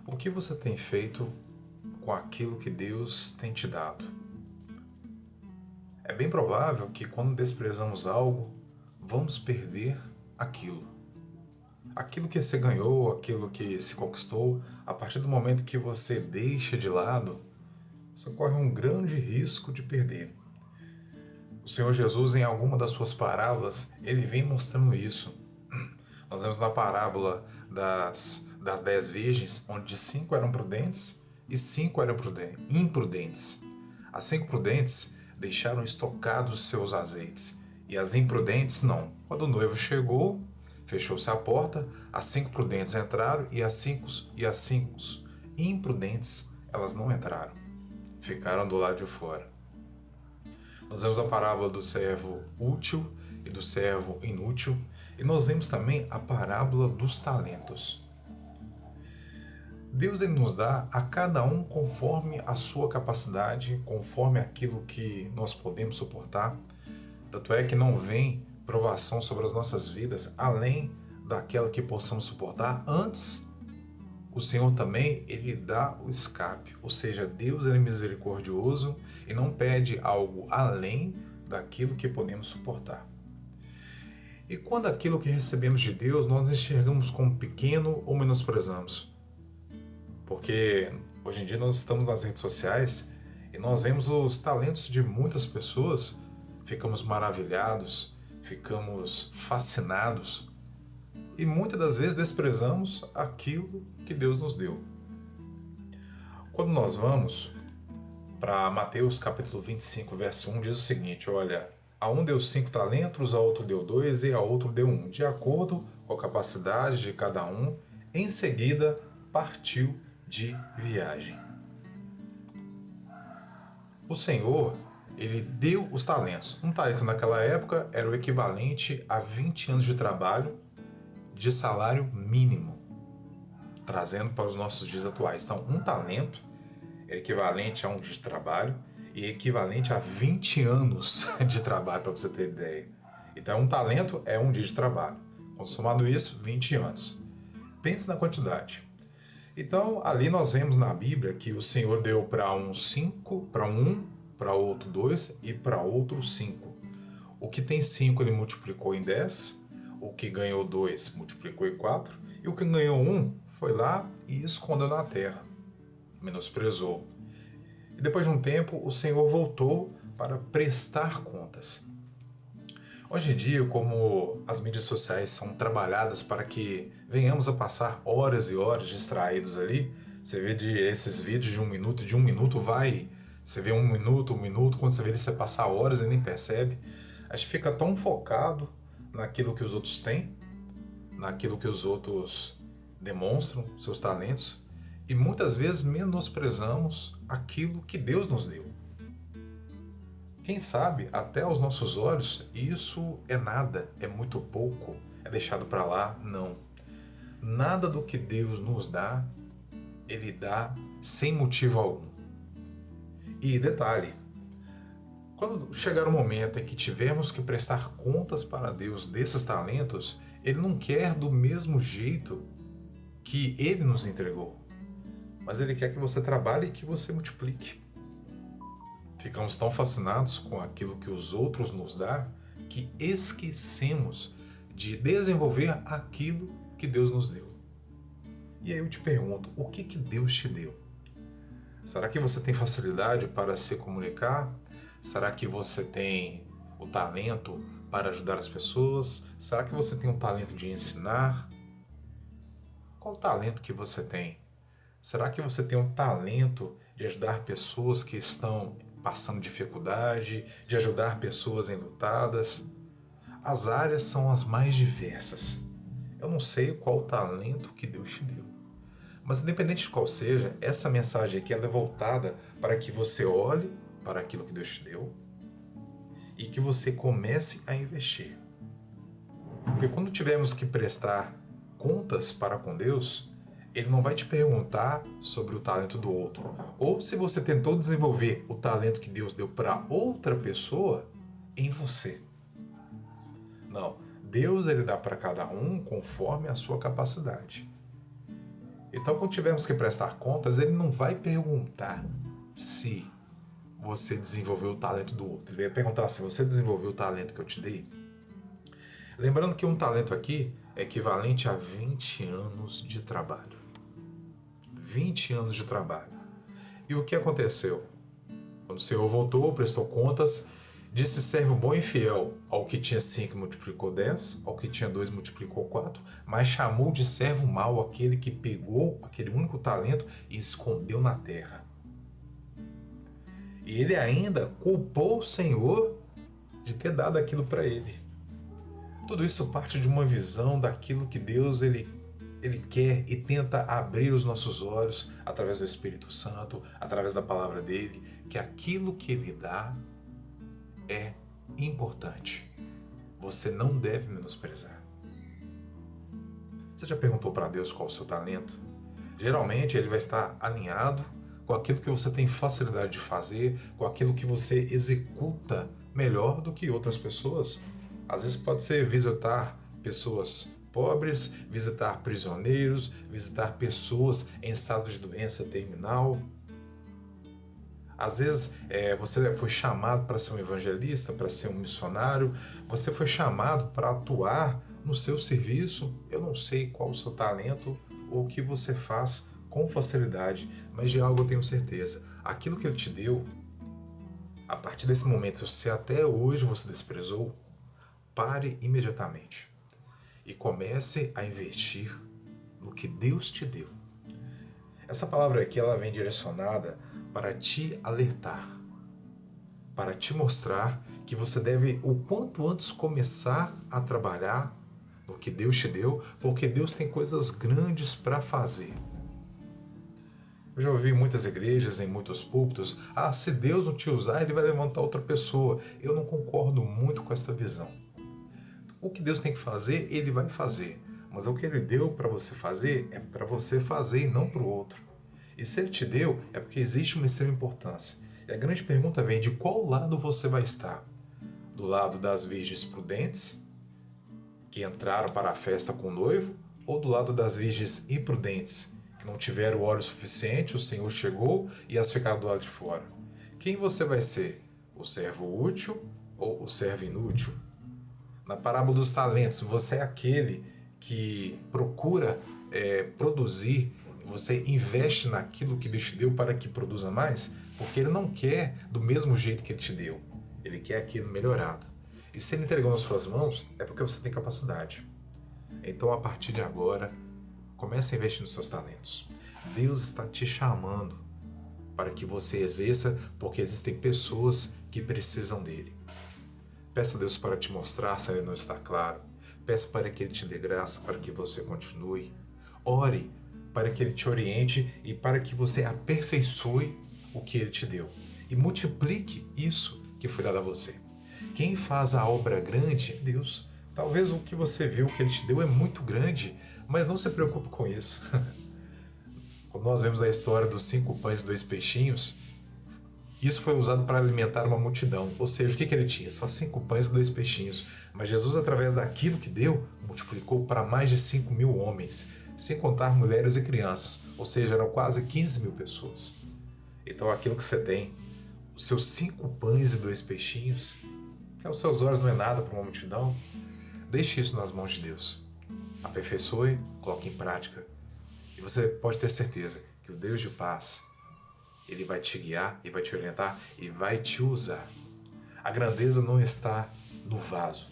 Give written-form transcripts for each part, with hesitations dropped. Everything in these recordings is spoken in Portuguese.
O que você tem feito com aquilo que Deus tem te dado? É bem provável que quando desprezamos algo, vamos perder aquilo. Aquilo que você ganhou, aquilo que se conquistou, a partir do momento que você deixa de lado, você corre um grande risco de perder. O Senhor Jesus, em alguma das suas parábolas, ele vem mostrando isso. Nós vemos na parábola das 10 virgens, onde 5 eram prudentes e 5 eram imprudentes. As 5 prudentes deixaram estocados seus azeites, e as imprudentes não. Quando o noivo chegou, fechou-se a porta, as 5 prudentes entraram e as cinco imprudentes, elas não entraram. Ficaram do lado de fora. Nós vemos a parábola do servo útil e do servo inútil, e nós vemos também a parábola dos talentos. Deus ele nos dá a cada um conforme a sua capacidade, conforme aquilo que nós podemos suportar. Tanto é que não vem provação sobre as nossas vidas além daquela que possamos suportar. Antes, o Senhor também ele dá o escape, ou seja, Deus ele é misericordioso e não pede algo além daquilo que podemos suportar. E quando aquilo que recebemos de Deus nós enxergamos como pequeno ou menosprezamos? Porque hoje em dia nós estamos nas redes sociais e nós vemos os talentos de muitas pessoas, ficamos maravilhados, ficamos fascinados e muitas das vezes desprezamos aquilo que Deus nos deu. Quando nós vamos para Mateus capítulo 25, verso 1, diz o seguinte: olha, a um deu 5 talentos, a outro deu 2 e a outro deu 1, de acordo com a capacidade de cada um. Em seguida, partiu de viagem. O Senhor, ele deu os talentos. Um talento naquela época era o equivalente a 20 anos de trabalho de salário mínimo, trazendo para os nossos dias atuais. Então, um talento é equivalente a um dia de trabalho e equivalente a 20 anos de trabalho, para você ter ideia. Então, um talento é um dia de trabalho. Quando somado isso, 20 anos. Pense na quantidade. Então, ali nós vemos na Bíblia que o Senhor deu para um 5, para um, para outro 2 e para outro 5. O que tem 5 ele multiplicou em 10, o que ganhou 2 multiplicou em 4, e o que ganhou 1 foi lá e escondeu na terra, menosprezou. E depois de um tempo, o Senhor voltou para prestar contas. Hoje em dia, como as mídias sociais são trabalhadas para que venhamos a passar horas e horas distraídos ali, você vê esses vídeos de um minuto vai, você vê um minuto, quando você vê você passar horas e nem percebe. A gente fica tão focado naquilo que os outros têm, naquilo que os outros demonstram, seus talentos, e muitas vezes menosprezamos aquilo que Deus nos deu. Quem sabe, até aos nossos olhos, isso é nada, é muito pouco, é deixado para lá. Não. Nada do que Deus nos dá, Ele dá sem motivo algum. E detalhe, quando chegar o momento em que tivermos que prestar contas para Deus desses talentos, Ele não quer do mesmo jeito que Ele nos entregou, mas Ele quer que você trabalhe e que você multiplique. Ficamos tão fascinados com aquilo que os outros nos dão que esquecemos de desenvolver aquilo que Deus nos deu. E aí eu te pergunto, o que Deus te deu? Será que você tem facilidade para se comunicar? Será que você tem o talento para ajudar as pessoas? Será que você tem o talento de ensinar? Qual o talento que você tem? Será que você tem o talento de ajudar pessoas que estão passando dificuldade, de ajudar pessoas enlutadas? As áreas são as mais diversas. Eu não sei qual o talento que Deus te deu. Mas independente de qual seja, essa mensagem aqui ela é voltada para que você olhe para aquilo que Deus te deu e que você comece a investir. Porque quando tivermos que prestar contas para com Deus, Ele não vai te perguntar sobre o talento do outro, ou se você tentou desenvolver o talento que Deus deu para outra pessoa em você. Não, Deus ele dá para cada um conforme a sua capacidade. Então, quando tivermos que prestar contas, ele não vai perguntar se você desenvolveu o talento do outro. Ele vai perguntar se você desenvolveu o talento que eu te dei. Lembrando que um talento aqui é equivalente a 20 anos de trabalho. 20 anos de trabalho. E o que aconteceu? Quando o Senhor voltou, prestou contas, disse: servo bom e fiel, ao que tinha 5 multiplicou 10, ao que tinha 2 multiplicou 4, mas chamou de servo mau aquele que pegou aquele único talento e escondeu na terra. E ele ainda culpou o Senhor de ter dado aquilo para ele. Tudo isso parte de uma visão daquilo que Deus ele quer e tenta abrir os nossos olhos através do Espírito Santo, através da palavra dele, que aquilo que ele dá é importante. Você não deve menosprezar. Você já perguntou para Deus qual é o seu talento? Geralmente ele vai estar alinhado com aquilo que você tem facilidade de fazer, com aquilo que você executa melhor do que outras pessoas. Às vezes pode ser visitar pessoas pobres, visitar prisioneiros, visitar pessoas em estado de doença terminal. Às vezes você foi chamado para ser um evangelista, para ser um missionário, você foi chamado para atuar no seu serviço. Eu não sei qual o seu talento ou o que você faz com facilidade, mas de algo eu tenho certeza. Aquilo que ele te deu, a partir desse momento, se até hoje você desprezou, pare imediatamente e comece a investir no que Deus te deu. Essa palavra aqui ela vem direcionada para te alertar, para te mostrar que você deve o quanto antes começar a trabalhar no que Deus te deu, porque Deus tem coisas grandes para fazer. Eu já ouvi em muitas igrejas, em muitos púlpitos, se Deus não te usar, ele vai levantar outra pessoa. Eu não concordo muito com esta visão. O que Deus tem que fazer, ele vai fazer. Mas o que ele deu para você fazer, é para você fazer e não para o outro. E se ele te deu, é porque existe uma extrema importância. E a grande pergunta vem: de qual lado você vai estar? Do lado das virgens prudentes, que entraram para a festa com o noivo, ou do lado das virgens imprudentes, que não tiveram óleo suficiente, o Senhor chegou e as ficaram do lado de fora? Quem você vai ser? O servo útil ou o servo inútil? Na parábola dos talentos, você é aquele que procura produzir, você investe naquilo que Deus te deu para que produza mais, porque ele não quer do mesmo jeito que ele te deu, ele quer aquilo melhorado. E se ele entregou nas suas mãos, é porque você tem capacidade. Então, a partir de agora, comece a investir nos seus talentos. Deus está te chamando para que você exerça, porque existem pessoas que precisam dele. Peça a Deus para te mostrar se ele não está claro. Peça para que ele te dê graça para que você continue. Ore para que ele te oriente e para que você aperfeiçoe o que ele te deu. E multiplique isso que foi dado a você. Quem faz a obra grande é Deus. Talvez o que você viu, o que ele te deu é muito grande, mas não se preocupe com isso. Quando nós vemos a história dos 5 pães e 2 peixinhos, isso foi usado para alimentar uma multidão. Ou seja, o que ele tinha? Só 5 pães e 2 peixinhos. Mas Jesus, através daquilo que deu, multiplicou para mais de 5.000 homens, sem contar mulheres e crianças. Ou seja, eram quase 15.000 pessoas. Então aquilo que você tem, os seus 5 pães e 2 peixinhos, que aos seus olhos não é nada para uma multidão, deixe isso nas mãos de Deus. Aperfeiçoe, coloque em prática. E você pode ter certeza que o Deus de paz, ele vai te guiar, e vai te orientar e vai te usar. A grandeza não está no vaso.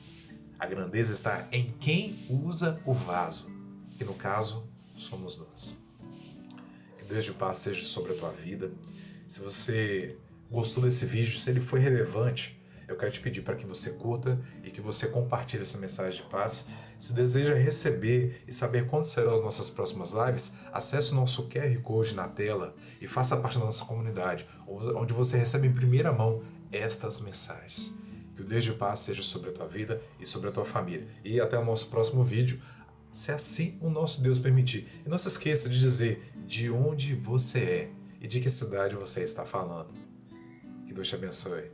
A grandeza está em quem usa o vaso, que no caso somos nós. Que Deus de paz seja sobre a tua vida. Se você gostou desse vídeo, se ele foi relevante, eu quero te pedir para que você curta e que você compartilhe essa mensagem de paz. Se deseja receber e saber quando serão as nossas próximas lives, acesse o nosso QR Code na tela e faça parte da nossa comunidade, onde você recebe em primeira mão estas mensagens. Que o Deus de paz seja sobre a tua vida e sobre a tua família. E até o nosso próximo vídeo, se assim o nosso Deus permitir. E não se esqueça de dizer de onde você é e de que cidade você está falando. Que Deus te abençoe.